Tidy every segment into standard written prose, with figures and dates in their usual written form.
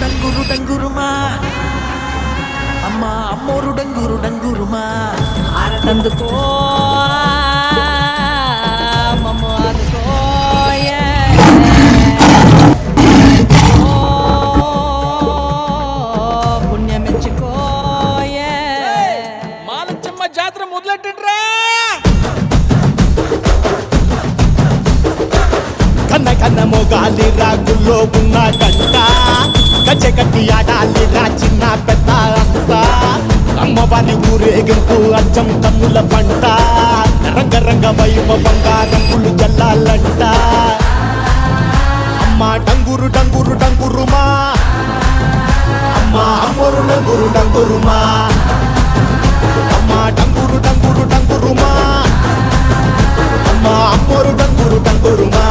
డంగురు డంగురుమా అమ్మ అమ్మోరు డంగురు డంగురుమా అందుకో మమ్మ అందుకో పుణ్యమెచ్చుకో మాలచ్చమ్మ జాతర మొదలెట్టండ్రా. కన్న కన్న మొగాలి రాగుల్లో ఉన్న గంట గజ్జె కట్టి ఆడాలి రా చిన్న పెద్ద అంతా అమ్మవారి ఊరేగింపు అచ్చం కన్నుల పంట రంగరంగ వైభవంగా రంగులు జల్లాలంట అమ్మ డంగురు డంగురు డంగురుమా అమ్మ అమ్మోరు డంగురు డంగురుమా అమ్మ డంగురు డంగురు డంగురుమా అమ్మ అమ్మోరు డంగురు డంగురుమా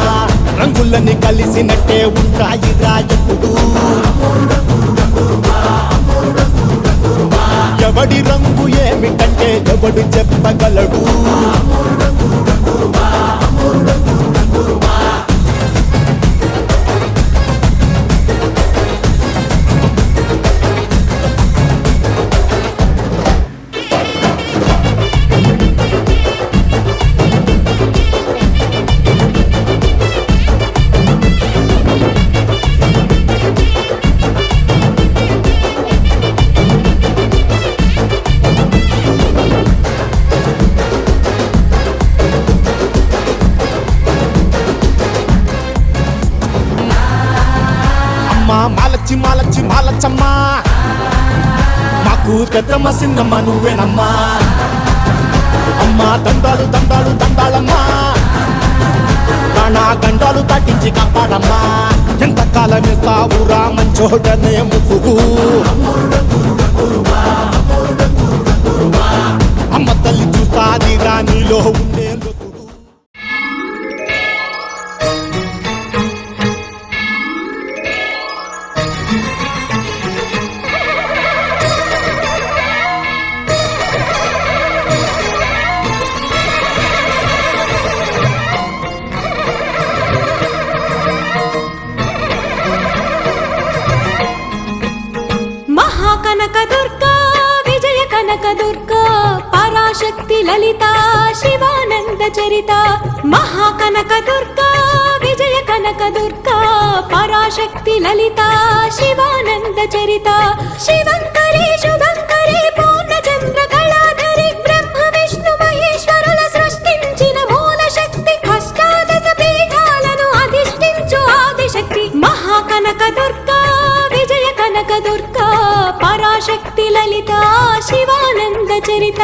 రంగులని కలిసినట్టే ఉంటాయి రాజపుడు ఎవడి రంగు ఏమిటంటే ఎవడు చెప్పగలడు మాలచ్చి మాలచ్చి మాలచ్చమ్మా మాకు పెద్దమ్మ సిన్నమ్మ నువ్వేనమ్మా అమ్మా దండాలు దండాలు దండాలమ్మా నా గండాలు తట్టించి కాపాడమ్మా ఎంతకాలం ఇస్తావురా మంచోడనే ముసుగు అమ్మ తల్లి చూస్తాది రాణిలో ఉండే కనకదుర్గా విజయ కనకదుర్గా పరాశక్తి లలిత శివానంద చరిత మహాకనకదుర్గా విజయ కనకదుర్గా పరాశక్తి లలిత శివానంద చరిత శివంకరి శుభంకరి పూర్ణచంద్ర కళాధరి బ్రహ్మ విష్ణు మహేశ్వరుల సృష్టించిన మూల శక్తి అష్టాదశ పీఠాలను అధిష్ఠించు ఆదిశక్తి మహాకనకదుర్గా విజయ కనకదుర్గా పరాశక్తి లలిత శివానంద చరిత